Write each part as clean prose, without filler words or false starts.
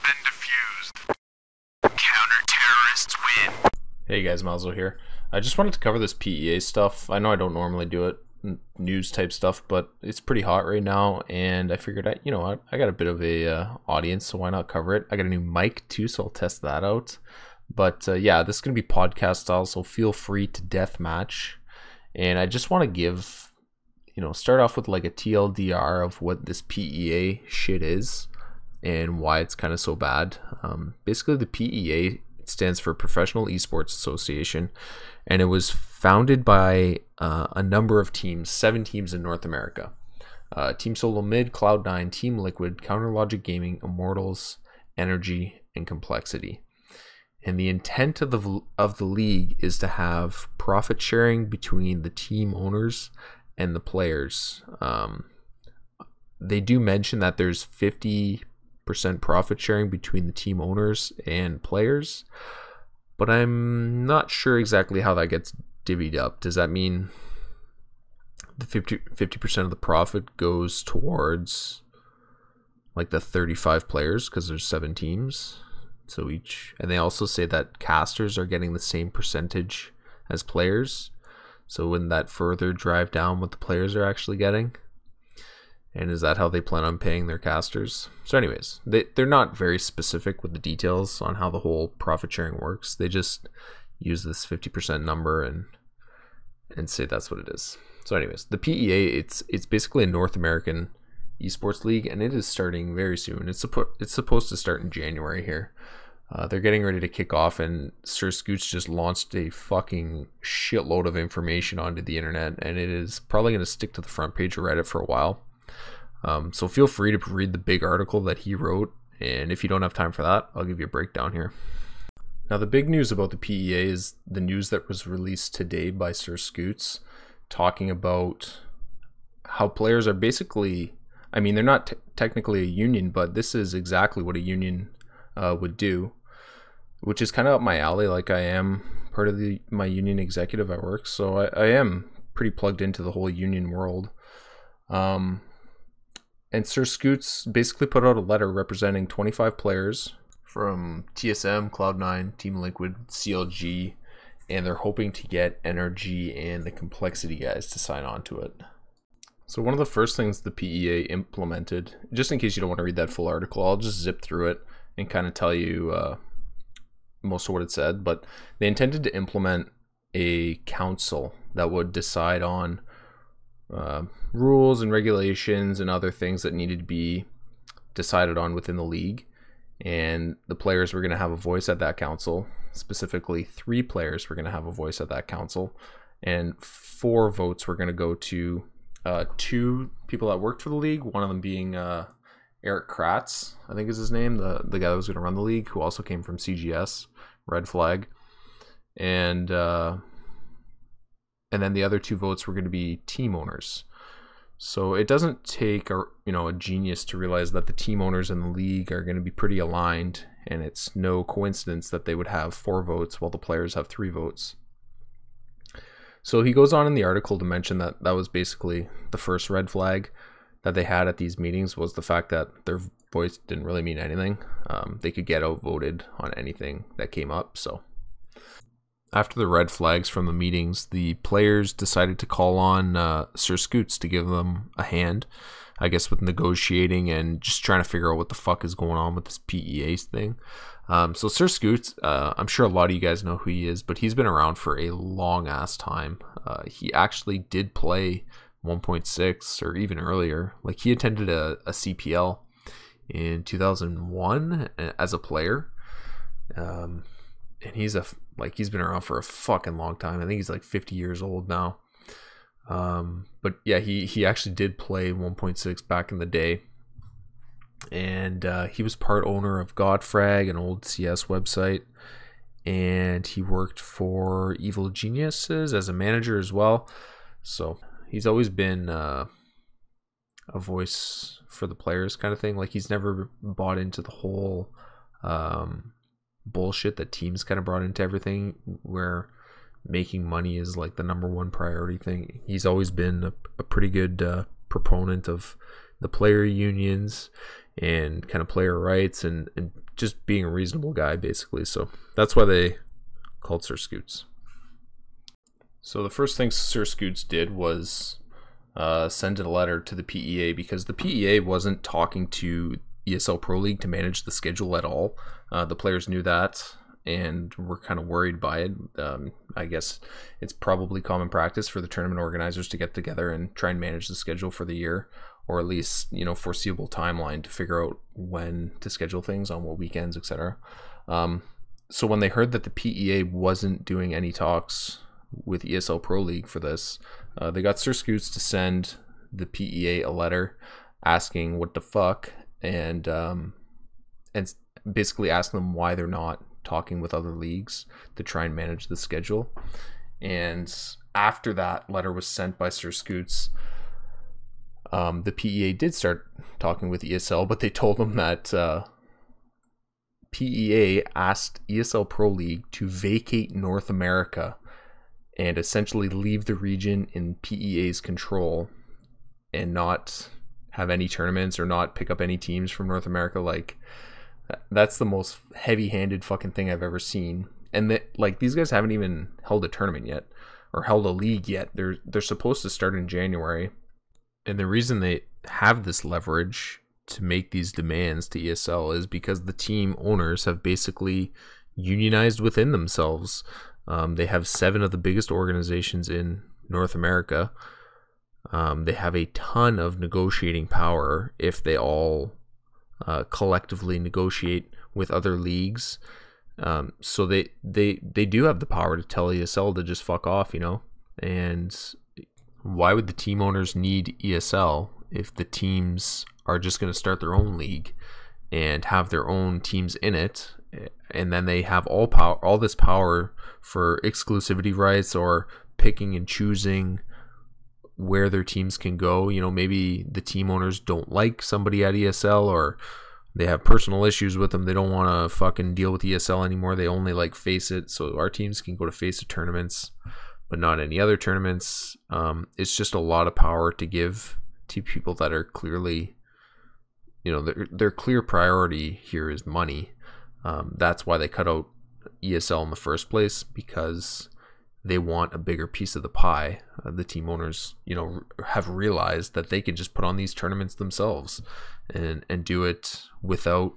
been defused. Counter-terrorists win. Hey guys, Malzo here. I just wanted to cover this PEA stuff. I know I don't normally do it, news type stuff, but it's pretty hot right now, and I figured I got a bit of a audience, so why not cover it? I got a new mic too, so I'll test that out. But yeah, this is gonna be podcast style, so feel free to deathmatch. And I just want to give, start off with like a TLDR of what this PEA shit is and why it's kind of so bad. Basically, the PEA stands for Professional Esports Association, and it was founded by a number of teams, 7 teams in North America. Team Solo Mid, Cloud9, Team Liquid, Counter Logic Gaming, Immortals, Energy, and Complexity. And the intent of the league is to have profit sharing between the team owners and the players. They do mention that there's 50% profit sharing between the team owners and players, but I'm not sure exactly how that gets divvied up. Does that mean the 50% of the profit goes towards like the 35 players because there's 7 teams? So each, and they also say that casters are getting the same percentage as players. So wouldn't that further drive down what the players are actually getting? And is that how they plan on paying their casters? So anyways, they're not very specific with the details on how the whole profit sharing works. They just use this 50% number and say that's what it is. So anyways, the PEA, it's basically a North American esports league, and it is starting very soon. It's supposed to start in January here. They're getting ready to kick off, and Sir Scoots just launched a fucking shitload of information onto the internet, and it is probably going to stick to the front page of Reddit for a while. So feel free to read the big article that he wrote, and if you don't have time for that, I'll give you a breakdown here. Now, the big news about the PEA is the news that was released today by Sir Scoots, talking about how players are basically, I mean, they're not technically a union, but this is exactly what a union would do, which is kind of up my alley. Like, I am part of my union executive at work, so I am pretty plugged into the whole union world. And Sir Scoots basically put out a letter representing 25 players from TSM, Cloud9, Team Liquid, CLG, and they're hoping to get Energy and the Complexity guys to sign on to it. So one of the first things the PEA implemented, just in case you don't want to read that full article, I'll just zip through it and kind of tell you most of what it said, but they intended to implement a council that would decide on rules and regulations and other things that needed to be decided on within the league, and the players were going to have a voice at that council. Specifically, 3 players were going to have a voice at that council, and 4 votes were going to go to 2 people that worked for the league, one of them being Eric Kratz, I think is his name, the guy that was going to run the league, who also came from CGS, Red Flag, and then the other 2 votes were going to be team owners. So it doesn't take a genius to realize that the team owners in the league are going to be pretty aligned, and it's no coincidence that they would have 4 votes while the players have 3 votes. So he goes on in the article to mention that that was basically the first red flag that they had at these meetings, was the fact that their voice didn't really mean anything. They could get outvoted on anything that came up. So after the red flags from the meetings, the players decided to call on Sir Scoots to give them a hand, I guess, with negotiating and just trying to figure out what the fuck is going on with this PEA thing. So Sir Scoots, I'm sure a lot of you guys know who he is, but he's been around for a long ass time. He actually did play 1.6 or even earlier. Like, he attended a CPL in 2001 as a player. And he's been around for a fucking long time. I think he's like 50 years old now. But yeah, he actually did play 1.6 back in the day. And he was part owner of Godfrag, an old CS website. And he worked for Evil Geniuses as a manager as well. So he's always been a voice for the players kind of thing. Like, he's never bought into the whole bullshit that teams kind of brought into everything, where making money is like the #1 priority thing. He's always been a pretty good proponent of the player unions and kind of player rights and just being a reasonable guy, basically. So that's why they called Sir Scoots. So the first thing Sir Scoots did was send a letter to the PEA, because the PEA wasn't talking to ESL Pro League to manage the schedule at all. The players knew that and were kind of worried by it. I guess it's probably common practice for the tournament organizers to get together and try and manage the schedule for the year, or at least, you know, foreseeable timeline to figure out when to schedule things on what weekends, etc. So when they heard that the PEA wasn't doing any talks with ESL Pro League for this, they got Sir Scoots to send the PEA a letter asking what the fuck, and basically asking them why they're not talking with other leagues to try and manage the schedule. And after that letter was sent by Sir Scoots, the PEA did start talking with ESL, but they told them that PEA asked ESL Pro League to vacate North America and essentially leave the region in PEA's control and not have any tournaments or not pick up any teams from North America. Like, that's the most heavy-handed fucking thing I've ever seen. And that, like, these guys haven't even held a tournament yet or held a league yet. They're supposed to start in January. And the reason they have this leverage to make these demands to ESL is because the team owners have basically unionized within themselves. They have 7 of the biggest organizations in North America. They have a ton of negotiating power if they all collectively negotiate with other leagues. So they do have the power to tell ESL to just fuck off, you know. And why would the team owners need ESL if the teams are just going to start their own league and have their own teams in it, and then they have all this power for exclusivity rights or picking and choosing where their teams can go? You know, maybe the team owners don't like somebody at ESL, or they have personal issues with them. They don't want to fucking deal with ESL anymore. They only like Face It, so our teams can go to Face It tournaments, but not any other tournaments. It's just a lot of power to give to people that are clearly, you know, their clear priority here is money. That's why they cut out ESL in the first place, because they want a bigger piece of the pie. The team owners, you know, have realized that they can just put on these tournaments themselves and do it without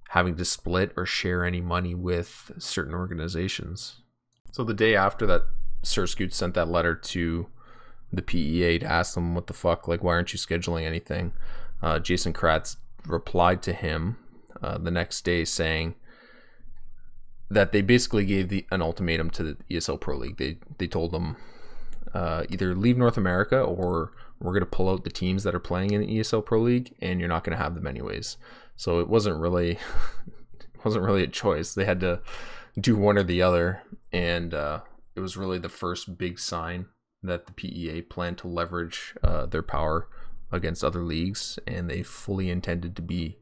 having to split or share any money with certain organizations. So the day after that, Sir Scoots sent that letter to the PEA to ask them what the fuck, like, why aren't you scheduling anything? Jason Kratz replied to him the next day saying that they basically gave an ultimatum to the ESL Pro League. They told them either leave North America, or we're going to pull out the teams that are playing in the ESL Pro League, and you're not going to have them anyways. So it wasn't really a choice. They had to do one or the other, and it was really the first big sign that the PEA planned to leverage their power against other leagues, and they fully intended to be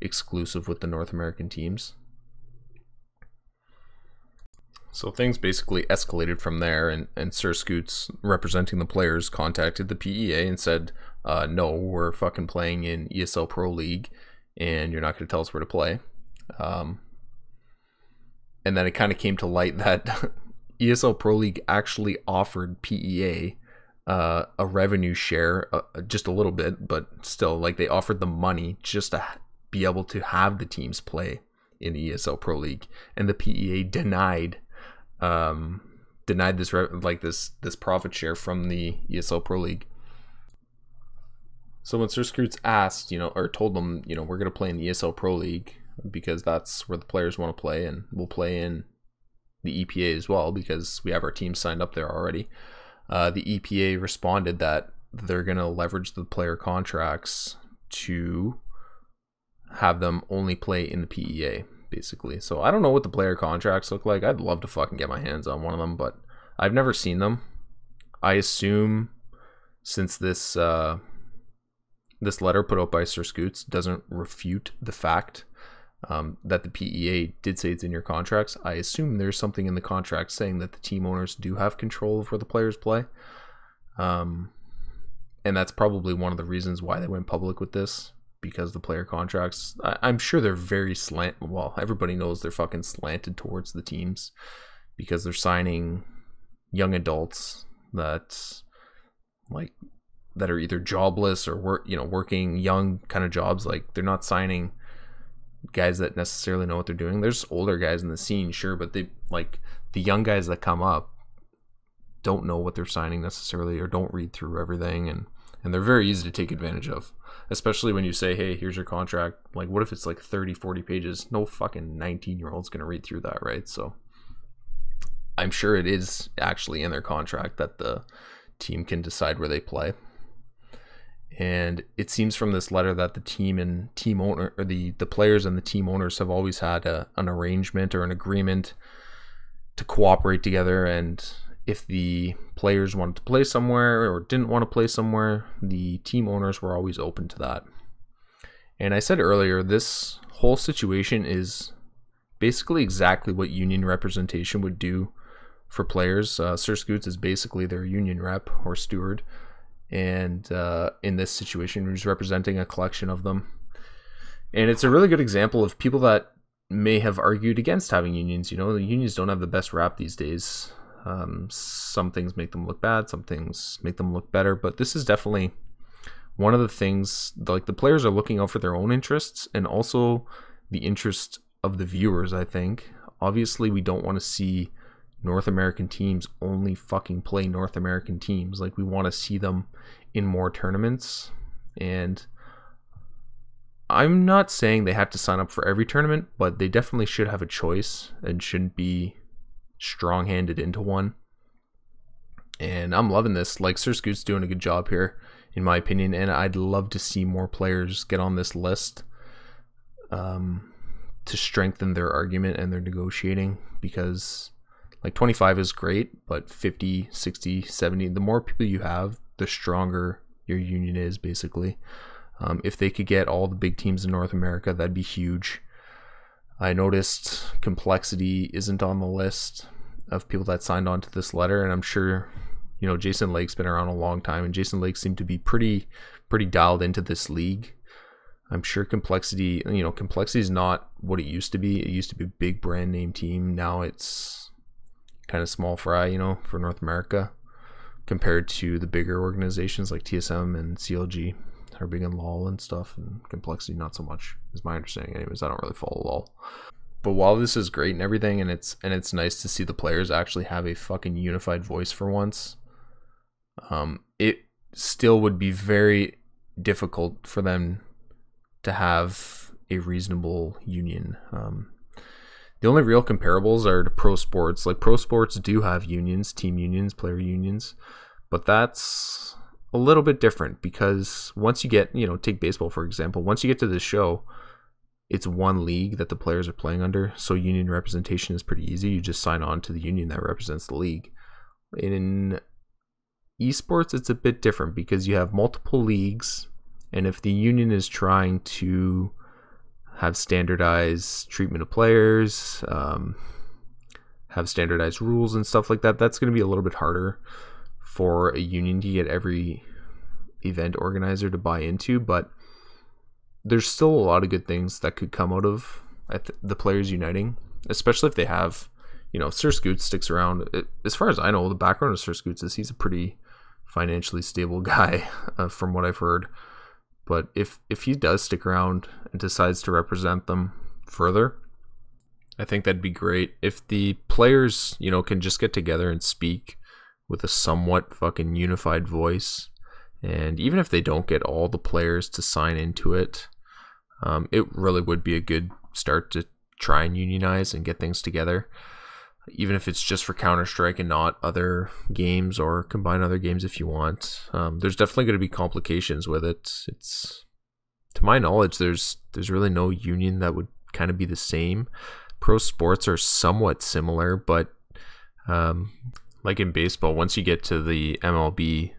exclusive with the North American teams. So things basically escalated from there, and Sir Scoots, representing the players, contacted the PEA and said, no, we're fucking playing in ESL Pro League, and you're not going to tell us where to play. And then it kind of came to light that ESL Pro League actually offered PEA a revenue share, just a little bit, but still, like, they offered them money just to be able to have the teams play in the ESL Pro League, and the PEA denied this profit share from the ESL Pro League. So when Sir Scoots asked, you know, or told them, you know, we're going to play in the ESL Pro League because that's where the players want to play, and we'll play in the EPA as well because we have our team signed up there already. The EPA responded that they're going to leverage the player contracts to have them only play in the PEA, basically. So I don't know what the player contracts look like. I'd love to fucking get my hands on one of them, but I've never seen them. I assume since this this letter put out by Sir Scoots doesn't refute the fact that the PEA did say it's in your contracts, I assume there's something in the contract saying that the team owners do have control of where the players play. And that's probably one of the reasons why they went public with this, because the player contracts, I'm sure they're very well, everybody knows they're fucking slanted towards the teams because they're signing young adults that are either jobless or working young kind of jobs. Like, they're not signing guys that necessarily know what they're doing. There's older guys in the scene, sure, but they, like, the young guys that come up don't know what they're signing necessarily, or don't read through everything, and they're very easy to take advantage of, especially when you say, hey, here's your contract. Like, what if it's like 30-40 pages? No fucking 19-year-old's gonna read through that, right? So I'm sure it is actually in their contract that the team can decide where they play. And it seems from this letter that the team and team owner, or the players and the team owners, have always had an arrangement or an agreement to cooperate together. And if the players wanted to play somewhere or didn't want to play somewhere, the team owners were always open to that. And I said earlier, this whole situation is basically exactly what union representation would do for players. Sir Scoots is basically their union rep or steward. And in this situation, he's representing a collection of them. And it's a really good example of people that may have argued against having unions. You know, the unions don't have the best rap these days. Some things make them look bad, some things make them look better, but this is definitely one of the things. Like, the players are looking out for their own interests and also the interest of the viewers, I think. Obviously, we don't want to see North American teams only fucking play North American teams. Like, we want to see them in more tournaments, and I'm not saying they have to sign up for every tournament, but they definitely should have a choice and shouldn't be strong-handed into one. And I'm loving this. Like, Sir Scoot's doing a good job here, in my opinion, and I'd love to see more players get on this list to strengthen their argument and their negotiating, because like 25 is great, but 50, 60, 70, the more people you have, the stronger your union is, basically. If they could get all the big teams in North America, that'd be huge. I noticed Complexity isn't on the list of people that signed on to this letter, and I'm sure, you know, Jason Lake's been around a long time, and Jason Lake seemed to be pretty dialed into this league. I'm sure Complexity is not what it used to be. It used to be a big brand name team. Now it's kind of small fry, you know, for North America, compared to the bigger organizations like TSM and CLG are big in LOL and stuff, and Complexity not so much, is my understanding. Anyways, I don't really follow LOL. But while this is great and everything, and it's nice to see the players actually have a fucking unified voice for once, it still would be very difficult for them to have a reasonable union. The only real comparables are to pro sports. Like, pro sports do have unions, team unions, player unions, but that's a little bit different, because once you get, you know, take baseball for example, once you get to this show, it's one league that the players are playing under, so union representation is pretty easy. You just sign on to the union that represents the league. In esports, it's a bit different, because you have multiple leagues, and if the union is trying to have standardized treatment of players, have standardized rules and stuff like that, that's going to be a little bit harder for a union to get every event organizer to buy into. But there's still a lot of good things that could come out of the players uniting, especially if they have, you know, Sir Scoots sticks around. As far as I know, the background of Sir Scoots is he's a pretty financially stable guy, from what I've heard. But if he does stick around and decides to represent them further, I think that'd be great. If the players, you know, can just get together and speak with a somewhat fucking unified voice, and even if they don't get all the players to sign into it, it really would be a good start to try and unionize and get things together, even if it's just for Counter-Strike and not other games, or combine other games if you want. There's definitely going to be complications with it. It's, to my knowledge, there's really no union that would kind of be the same. Pro sports are somewhat similar, but like in baseball, once you get to the MLB,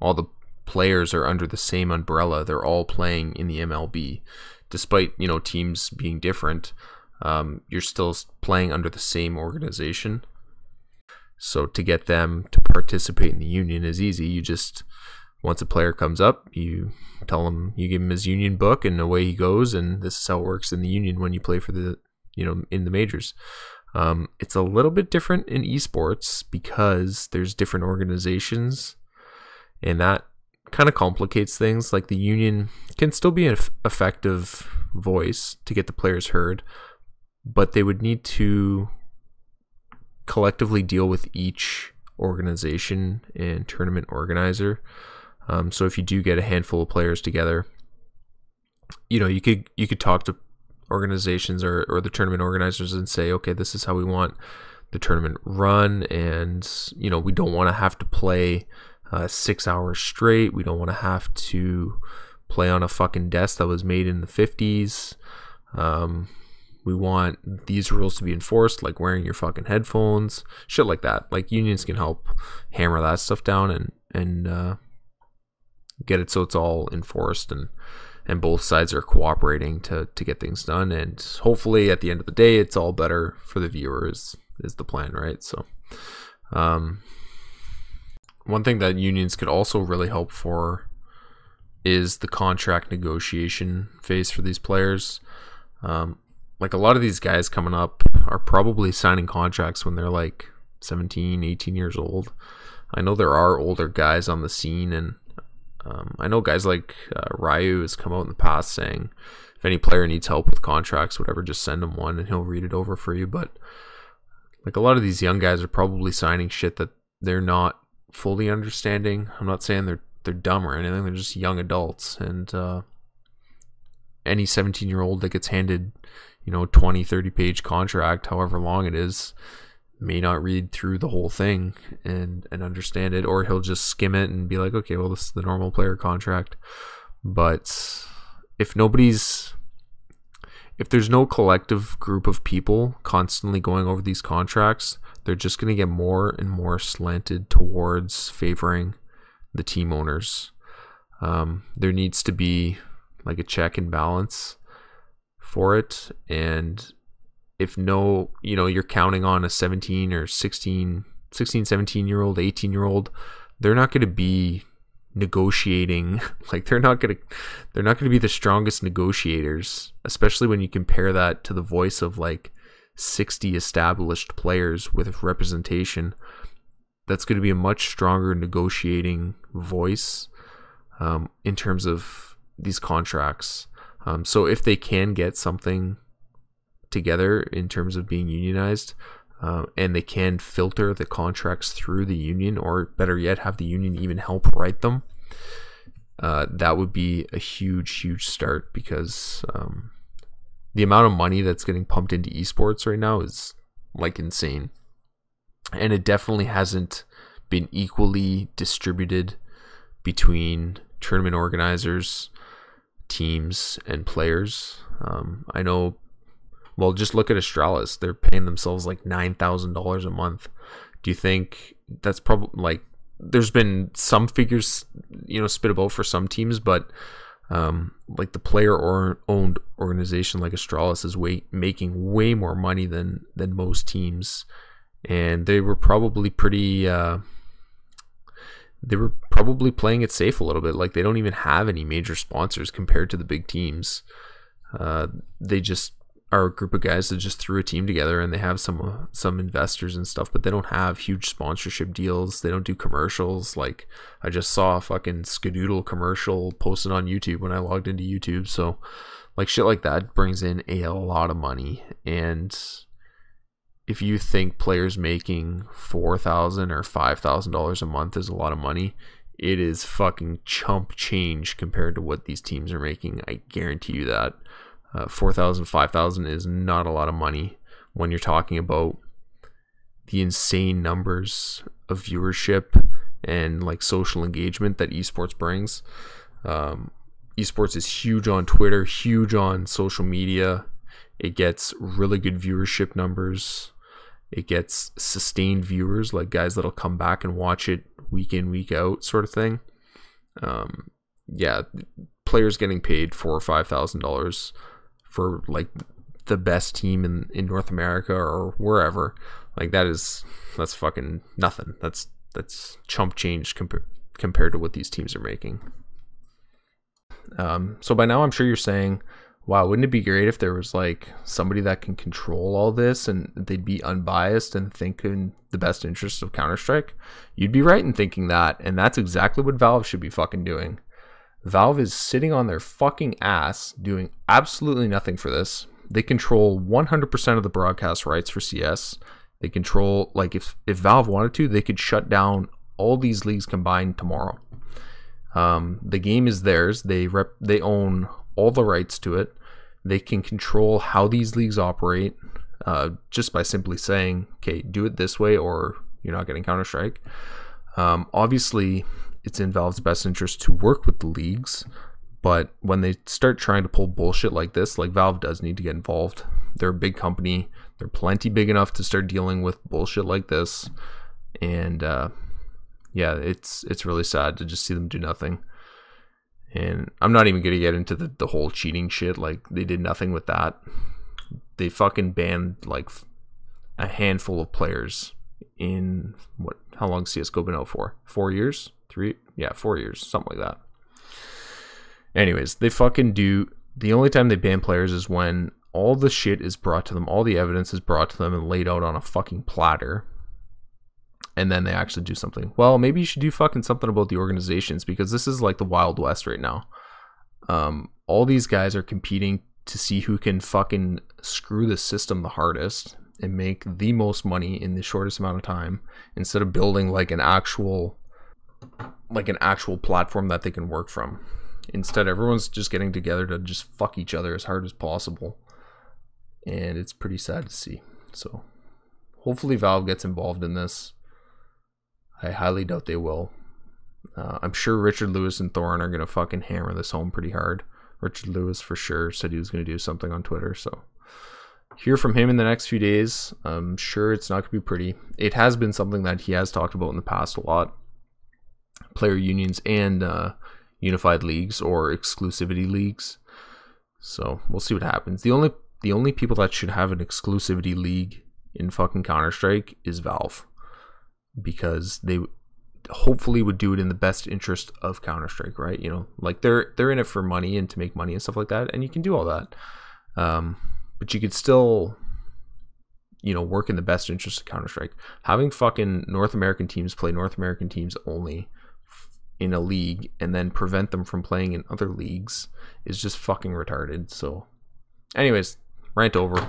all the players are under the same umbrella. They're all playing in the MLB, despite, you know, teams being different. You're still playing under the same organization. So to get them to participate in the union is easy. You just Once a player comes up, you tell him, you give him his union book, and away he goes. And this is how it works in the union when you play for the, in the majors. It's a little bit different in esports because there's different organizations, and that kind of complicates things. Like the union can still be an effective voice to get the players heard, but they would need to collectively deal with each organization and tournament organizer. So if you do get a handful of players together, you could talk to organizations or the tournament organizers and say, okay, this is how we want the tournament run, and we don't want to have to play 6 hours straight. We don't want to have to play on a fucking desk that was made in the 50s. We want these rules to be enforced, like wearing your fucking headphones, shit like that. Like unions can help hammer that stuff down and get it so it's all enforced, and both sides are cooperating to get things done. And hopefully at the end of the day, it's all better for the viewers is the plan, right? So one thing that unions could also really help for is the contract negotiation phase for these players. Like a lot of these guys coming up are probably signing contracts when they're like 17, 18 years old. I know there are older guys on the scene, and I know guys like Ryu has come out in the past saying if any player needs help with contracts, whatever, just send him one and he'll read it over for you. But like a lot of these young guys are probably signing shit that they're not fully understanding. I'm not saying they're dumb or anything. They're just young adults, and any 17-year-old that gets handed 20, 30 page contract, however long it is, may not read through the whole thing and understand it, or he'll just skim it and be like, okay, well, this is the normal player contract. But if there's no collective group of people constantly going over these contracts, they're just going to get more and more slanted towards favoring the team owners. There needs to be like a check and balance for it. And if you're counting on a 17 or 16, 17-year-old, 18-year-old, they're not going to be negotiating. Like they're not going to be the strongest negotiators, especially when you compare that to the voice of like 60 established players with representation. That's going to be a much stronger negotiating voice in terms of these contracts. So if they can get something together in terms of being unionized, and they can filter the contracts through the union, or better yet, have the union even help write them, that would be a huge start, because the amount of money that's getting pumped into esports right now is like insane, and it definitely hasn't been equally distributed between tournament organizers, teams, and players. I know, well, just look at Astralis. They're paying themselves like $9,000 a month. Do you think that's probably, like, there's been some figures, spit about for some teams, but like the player-owned organization like Astralis is making way more money than most teams, and they were probably playing it safe a little bit. Like they don't even have any major sponsors compared to the big teams. They just are a group of guys that just threw a team together, and they have some investors and stuff, but they don't have huge sponsorship deals. They don't do commercials. Like I just saw a fucking Skadoodle commercial posted on YouTube when I logged into YouTube. So like shit like that brings in a lot of money. And if you think players making $4,000 or $5,000 a month is a lot of money, it is fucking chump change compared to what these teams are making. I guarantee you that. $4,000, $5,000 is not a lot of money when you're talking about the insane numbers of viewership and like social engagement that esports brings. Esports is huge on Twitter, huge on social media. It gets really good viewership numbers. It gets sustained viewers, like guys that'll come back and watch it week in, week out, sort of thing. Yeah, players getting paid $4,000 or $5,000 for like the best team in North America or wherever, like that's fucking nothing. That's chump change compared to what these teams are making. So by now I'm sure you're saying, wow, wouldn't it be great if there was like somebody that can control all this and they'd be unbiased and think in the best interest of Counter-Strike? You'd be right in thinking that, and that's exactly what Valve should be fucking doing. Valve is sitting on their fucking ass doing absolutely nothing for this. They control 100% of the broadcast rights for CS. They control, like, if Valve wanted to, they could shut down all these leagues combined tomorrow. The game is theirs. They own all the rights to it. They can control how these leagues operate just by simply saying, okay, do it this way or you're not getting Counter-Strike. Obviously, it's in Valve's best interest to work with the leagues, but when they start trying to pull bullshit like this, like, Valve does need to get involved. They're a big company. They're plenty big enough to start dealing with bullshit like this. And yeah, it's really sad to just see them do nothing. And I'm not even going to get into the whole cheating shit. Like, they did nothing with that. They fucking banned like a handful of players in how long CSGO been out for? 4 years? 3? Yeah, 4 years, something like that. Anyways, they fucking do. The only time they ban players is when all the shit is brought to them, all the evidence is brought to them and laid out on a fucking platter. And then they actually do something. Well, maybe you should do fucking something about the organizations, because this is like the Wild West right now. All these guys are competing to see who can fucking screw the system the hardest and make the most money in the shortest amount of time, instead of building like an actual platform that they can work from. Instead, everyone's just getting together to just fuck each other as hard as possible. And it's pretty sad to see. So hopefully Valve gets involved in this. I highly doubt they will. I'm sure Richard Lewis and Thorin are going to fucking hammer this home pretty hard. Richard Lewis for sure said he was going to do something on Twitter. So hear from him in the next few days. I'm sure it's not going to be pretty. It has been something that he has talked about in the past a lot. Player unions and unified leagues or exclusivity leagues. So we'll see what happens. The only people that should have an exclusivity league in fucking Counter-Strike is Valve, because they hopefully would do it in the best interest of Counter-Strike, right? You know, like they're in it for money and to make money and stuff like that, and you can do all that. But you could still, you know, work in the best interest of Counter-Strike. Having fucking North American teams play North American teams only in a league and then prevent them from playing in other leagues is just fucking retarded. So anyways, rant over.